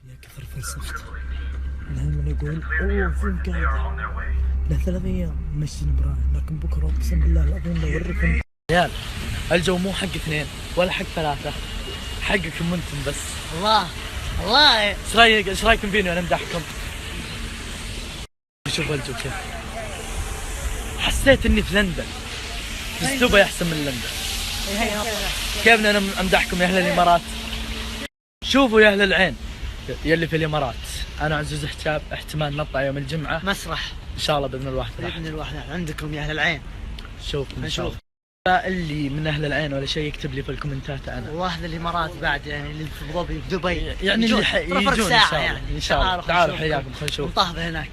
يا كثر فلسفتي. من يقول اوه فيلم قاعد له 3 ايام مشي ابراهيم، لكن بكره اقسم بالله العظيم بوريكم. ريال الجو مو حق 2 ولا حق 3، حقكم انتم بس. الله ايش رايكم فيني وانا امدحكم؟ شوف الجو كيف، حسيت اني في لندن، بس دبي احسن من لندن. كيف انا امدحكم يا اهل الامارات؟ شوفوا يا اهل العين يلي في الامارات، انا عزوز حجاب احتمال نطلع يوم الجمعه مسرح ان شاء الله باذن الواحد. باذن الواحد عندكم يا اهل العين. شوف ان شاء الله اللي من اهل العين ولا شيء يكتب لي في الكومنتات انا. واهل الامارات بعد، يعني اللي في ابو ظبي في دبي يعني اللي يجون ان شاء الله. يعني ان شاء الله تعالوا حياكم خلينا نشوف نطهر هناك،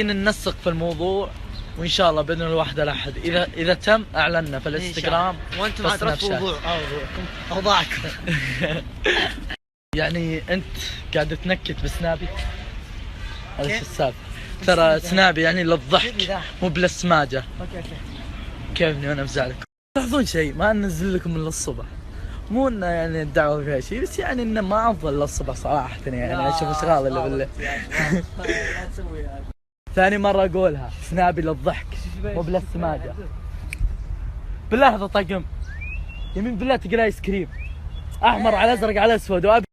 ننسق في الموضوع وان شاء الله باذن الواحد الاحد اذا تم اعلنا في الانستغرام. وانتم ما ترتبوا اوضاعكم. يعني انت قاعد تنكت بسنابي؟ هذا شو السالفه؟ ترى سنابي يعني للضحك مو بالسماجه. اوكي كيفني وانا مزعلك؟ تلاحظون شيء ما انزل لكم الا الصبح، مو انه يعني الدعوه فيها شيء، بس يعني انه ما افضل الا الصبح صراحه، يعني اشوف اشغال اللي بالله. ثاني مره اقولها، سنابي للضحك مو بالسماجه. بالله هذا طقم يمين بالله تقرا ايس كريم احمر على ازرق على اسود وابي.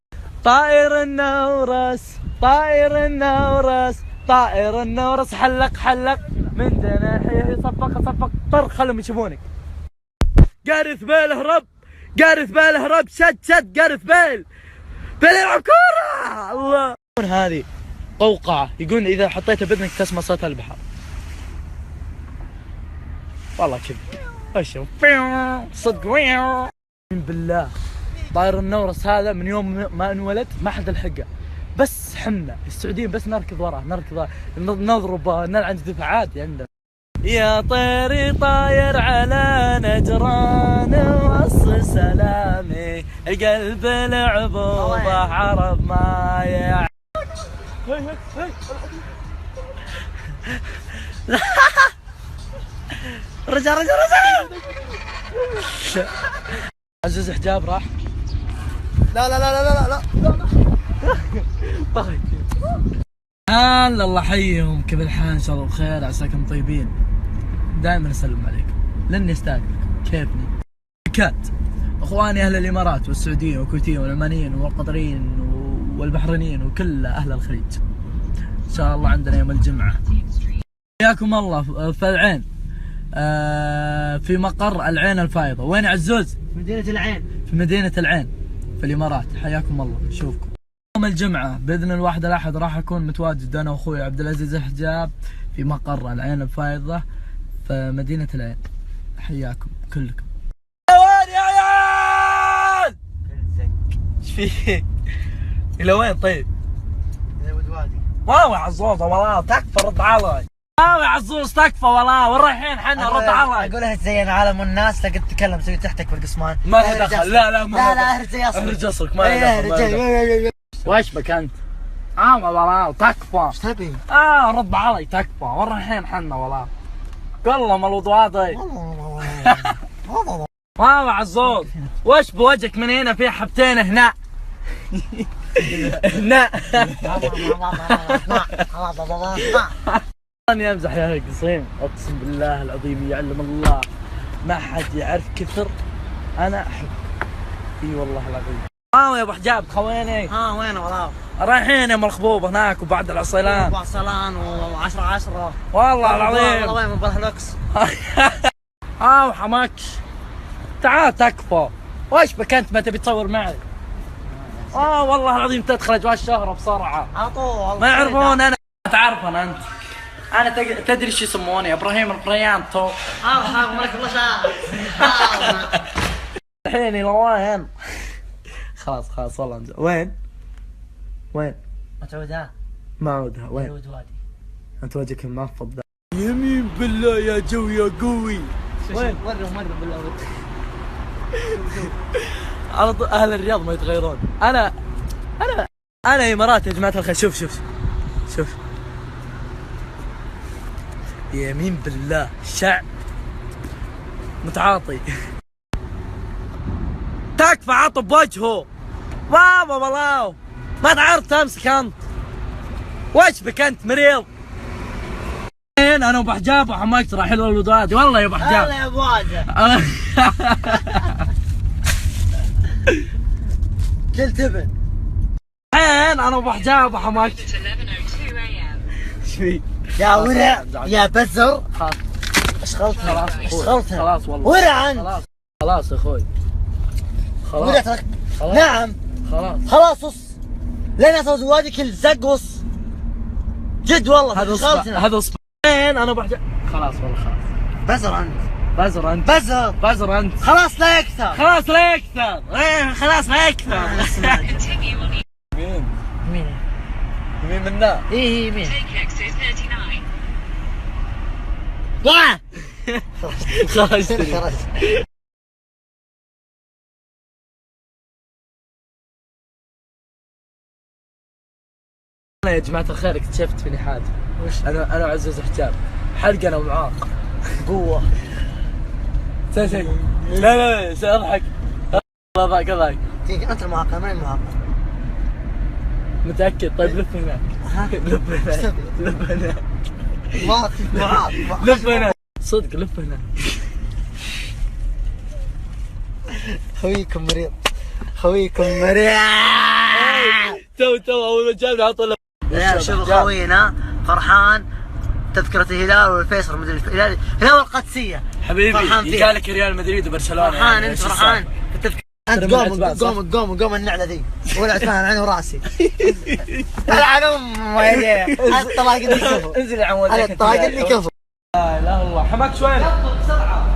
طائر النورس طائر النورس طائر النورس حلق من جناحيه صفق طر خلهم يشوفونك. جارث بيل هرب شد جارث بيل يلعب كورة. الله هذه قوقعة، يقول إذا حطيتها بإذنك تسمع صوت البحر. والله كذب أشوف صدق بالله. طائر النورس هذا من يوم ما انولد ما حد لحقه، بس حنا السعوديين بس نركض وراه نضربه نلعن دفاعات عندنا. يا طيري طاير على نجران وص سلامي قلب العبوضة عرب ما يع. رجع عزوز حجاب راح. لا طيب هلا الله حيهم، كيف الحال؟ ان شاء الله بخير، عساكم طيبين. دائما اسلم عليكم لاني استاذنكم. كيفني؟ كات اخواني اهل الامارات والسعوديين والكويتيين والعمانيين والقطريين والبحرينيين وكل اهل الخليج، ان شاء الله عندنا يوم الجمعه. حياكم الله في العين، في مقر العين الفايضه. وين عزوز؟ مدينه العين. في مدينه العين في الامارات. حياكم الله. نشوفكم يوم الجمعه باذن الواحد الاحد، راح اكون متواجد انا واخوي عبد العزيز حجاب في مقر العين الفايضه في مدينه العين. حياكم كلكم. وين يا عيال؟ ايش فيه؟ الى وين طيب؟ الى ودوادي. واو يا عزوز والله تكفى رد علي. واو يا عزوز تكفى والله، وين رايحين حنا؟ رد علي. اقولها تزين عالم والناس تقعد تتكلم تسوي تحتك في القسمان. ما له دخل. لا اهرج اصلك. اهرج اصلك ما له دخل. وايش بك انت؟ والله تكفى. ايش تبي؟ رد علي تكفى. وين رايحين حنا والله؟ والله ما الوضوادي. واو عزوز وش بوجهك من هنا في حبتين هنا؟ هنا اني امزح يا قصيم، اقسم بالله العظيم يعلم الله ما حد يعرف كثر انا احب. اي والله العظيم. يا ابو حجاب خويني. وين والله؟ رايحين يا مرخبوب هناك وبعد العصيلان. وعصيلان و10 والله العظيم. والله وين بالهلوكس. وحماك تعال تكفى. وايش بك انت ما تبي تصور معي؟ والله العظيم تدخل اجواء الشهرة بسرعة على طول. ما يعرفون. انا تعرفني انت، انا تدري شو يسموني؟ ابراهيم البريانتو. مالك الله شاهد. الحين الى وين؟ خلاص والله وين؟ ما تعودها؟ ما اعودها. وين؟ ودوادي. انت وجهك معفض ذا. يمين بالله يا جو يا قوي. وين؟ مرة بالله. على طول اهل الرياض ما يتغيرون. انا اماراتي يا جماعه الخير. شوف يمين بالله شعب متعاطي. تكفى عطب وجهه. والله ما تعرف تمسك انت. وش بك انت مريض؟ انا ابو حجاب وحماك ترى حلوه الوداد والله يا ابو حجاب. هلا يا ابو واجه. كلت ابن. الحين انا ابو حجاب وحماك. ايش في؟ يا ورع يا بزر. اشغلتها اشغلتها. خلاص والله. ورع انت. خلاص يا اخوي. ورع ترك. نعم. خلاص وص. لين اسوي زواجي كل زق وص. جد والله. هذا اصبعين انا ابو حجاب. خلاص والله خلاص. بزر انت. بزر انت. بزر انت. خلاص لا يكثر. خلاص لا يكثر. خلاص لا يكثر. مين؟ يمين منا. ايه مين؟ خلاص خلاص. انا يا جماعة الخير اكتشفت فيني حاجة. وش؟ انا وعزوز حجاب حلقة انا ومعاق. قوة. سي لا سأضحك. الله ضاق. انت المعاق ماني المعاق. متأكد؟ طيب لف هناك. لف هناك. معاق. لف هناك. صدق لف هناك. خويكم مريض. تو اول ما جابني عطوا. يا شوف خوينا فرحان تذكرة الهلال والفيصل مدري الهلال والقادسية حبيبي يجالك ريال مدريد وبرشلونة. فرحان انت فرحان انت قوم النعلة ذي ولا عثمان عيني وراسي. العالم انت طلاقني كفو. انزل يا عمود. انا طلاقني كفو. لا اله الا الله. حماك شوي بسرعة.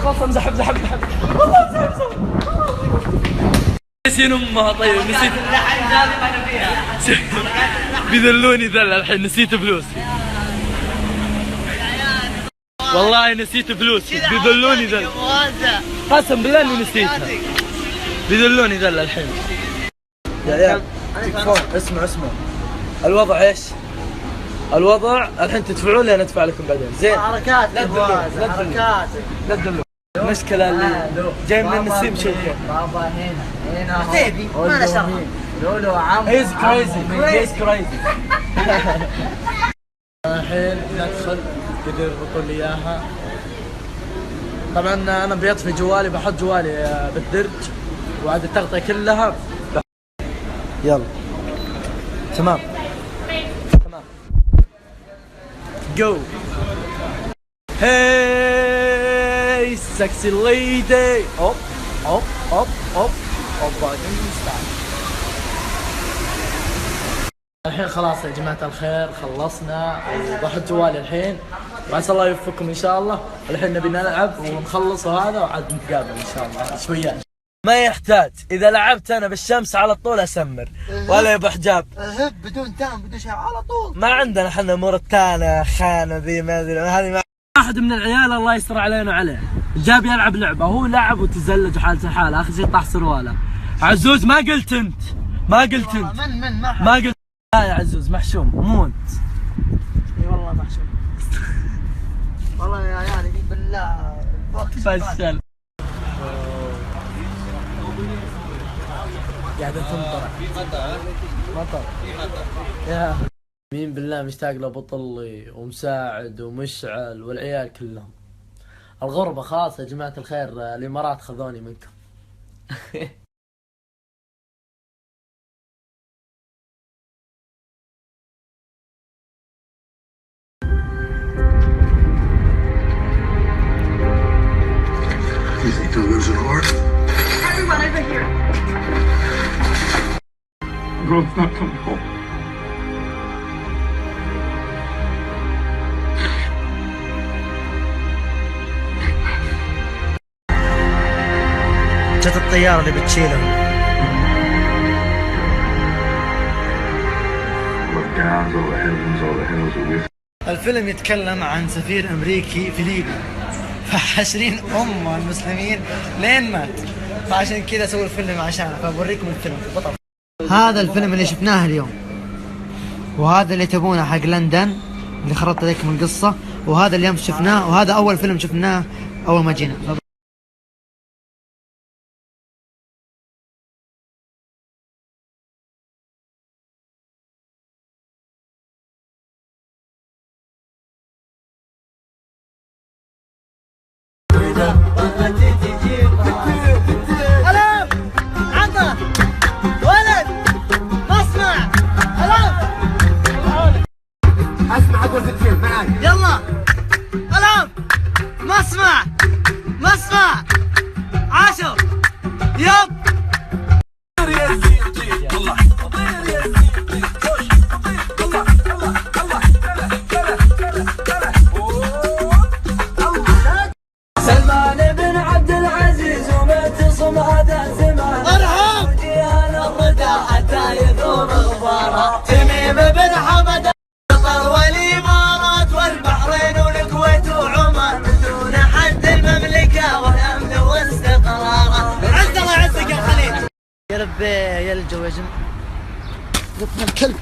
خلاص امزح والله امزح. نسيت امها. طيب نسيت. بيذلوني ذل الحين. نسيت فلوسي والله نسيت فلوسي. بيذلوني ذل قسم بالله اني نسيتها. بيذلوني ذل الحين. يا عيال تكفون. اسمع الوضع ايش؟ الوضع الحين تدفعون لي انا ادفع لكم بعدين. زين حركات لا تدلون. المشكلة اللي جاي من النسيم شوفوا. بابا هنا تبي ما له شرح. لولو عم. هيز كريزي. الحين ندخل قدر يربطون لي اياها. طبعا انا بيطفي جوالي. بحط جوالي بالدرج وعاد التغطية كلها. يلا تمام جو. هاي سكسي ليدي. اوب الحين خلاص يا جماعة الخير خلصنا وبحط جوالي الحين وعسى الله يوفقكم ان شاء الله. الحين نبي نلعب ونخلص وهذا وعاد نتقابل ان شاء الله شويات. ما يحتاج اذا لعبت انا بالشمس على طول اسمر ولا يا ابو حجاب. بدون تام بدون شيء على طول. ما عندنا احنا مورتانا خانه ذي ما ادري هذه. واحد من العيال الله يستر علينا وعليه جاب يلعب لعبه. هو لعب وتزلج وحالته حاله. اخر شيء طاح سرواله. عزوز ما قلت انت. ما قلت. لا يا عزوز محشوم موت. اي والله محشوم. والله يا عيالي بالله فشل. قاعدة تمطر. مطر. يا مين بالله مشتاق لابو طلي ومساعد ومشعل والعيال كلهم. الغربة خاصة يا جماعة الخير. الامارات خذوني منكم. You think you'll lose an heart? Everyone over here. Girl's not coming home. جت الطيارة اللي بتشيلهم. Look down, all the heavens, all the hills are with. الفيلم يتكلم عن سفير امريكي في ليبيا فحاشرين المسلمين لين مات. فعشان كذا سووا الفيلم عشانه. فبوريكم الفيلم بطل. هذا الفيلم اللي شفناه اليوم. وهذا اللي تبونه حق لندن اللي خربت عليكم القصة. وهذا اللي امس شفناه. وهذا اول فيلم شفناه اول ما جينا. طلتي تجيبها. ألم عطى ولد مصنع. ألم اسمع اقول فتين معاي. يلا. ألم مصنع عاشر يب. سلمان بن عبد العزيز ومعتصم هذا زمان. ارحب وجيان الردى حتى يذوب غبارها. تميم بن حمد قطر والامارات والبحرين والكويت وعمان دون حد المملكه والامن واستقرارها. عز الله يعزك يا خليل. يا ربي يا الجو يا جماعه. قطنا الكلب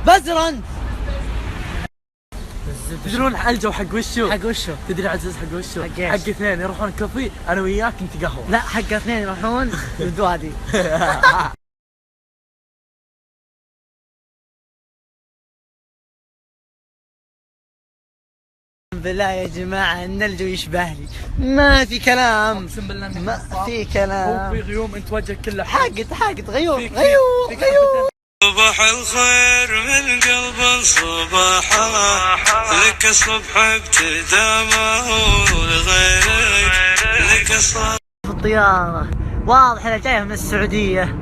بزرا. تدرون الجو حق وشو؟ حق وشو؟ تدري عزيز حق وشو؟ حق ايش؟ حق اثنين يروحون كافي انا وياك انت قهوه. لا حق اثنين يروحون الوادي. بالله يا جماعة ان الجو يشبه لي. ما في كلام. اقسم بالله انك ما نصاب. في هو كلام. في غيوم انت وجهك كله حاقد غيور فيك- غيور فيك غيور. صباح الخير من قلب الصباح لك الصبح ابتدامه ولغيرك لك الصباح. في الطيارة واضح انها جاية من السعودية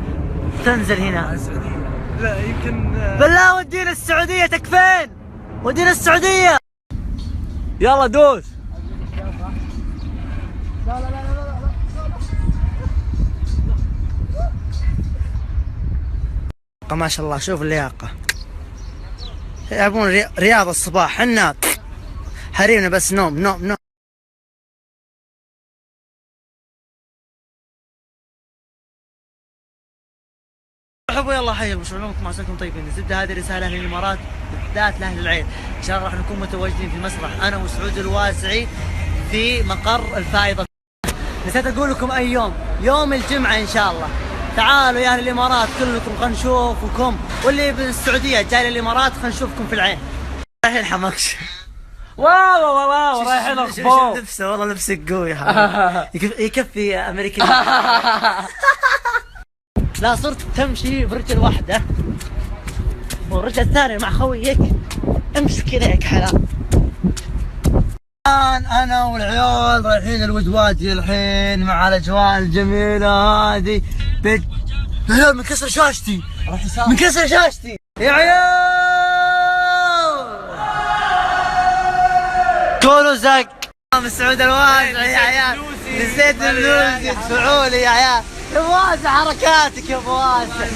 تنزل هنا. السعوديه. لا يمكن بالله ودينا السعودية تكفين. ودينا السعودية. يلا دوس. ما شاء الله شوف اللياقة. يلعبون رياض الصباح. حنا حريمنا بس نوم نوم نوم. مرحبا يلا حياكم شلونكم عساكم طيبين. الزبده هذه رساله للامارات بالذات لاهل العين. ان شاء الله راح نكون متواجدين في المسرح انا وسعود الواسعي في مقر الفائضه. نسيت اقول لكم اي يوم. يوم الجمعه ان شاء الله. تعالوا يا اهل الامارات كلكم خلينا نشوفكم. واللي بالسعوديه جاي للامارات خلينا نشوفكم في العين. رايحين حماكش. واو رايحين اخبار. لبسه والله لبسك قوي. يكفي امريكي. لا صرت تمشي برجل واحدة والرجل الثانية مع خويك امسك كذا هيك حلال. الآن أنا والعيال رايحين الودوادي الحين مع الأجواء الجميلة هذه. عيال من كسر شاشتي. من كسر شاشتي يا عيال. كونوا زق من سعود الواسع يا عيال. نسيت الفلوس يدفعوا لي يا عيال. يا ابو واسع حركاتك يا ابو واسع.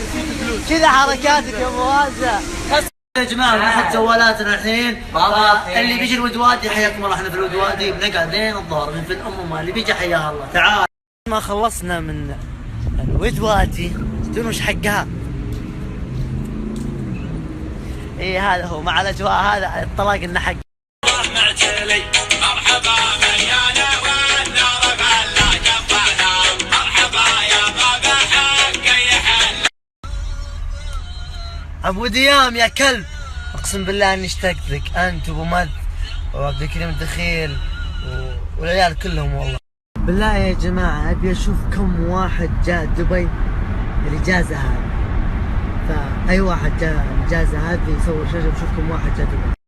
كذا حركاتك يا ابو واسع. يا جماعه ناخذ جوالاتنا الحين. اللي بيجي الودوادي حياكم الله. احنا في الودوادي بنقعد لين الظهر من في الامم. اللي بيجي حياه الله. تعال. ما خلصنا من الودوادي تدرون وش حقها؟ اي هذا هو مع الاجواء. هذا الطلاق انه حق. مرحبا مليانة والنار بلا جبنا. مرحبا يا بابا حق يحل. ابو ديام يا كلب اقسم بالله اني اشتقت لك انت وابو مد وعبد الكريم الدخيل والعيال كلهم. والله بالله يا جماعه ابي اشوف كم واحد جاء دبي الاجازه هذه. فاي واحد جاء الاجازه هذه يصور شاشه بشوف كم واحد جاء دبي.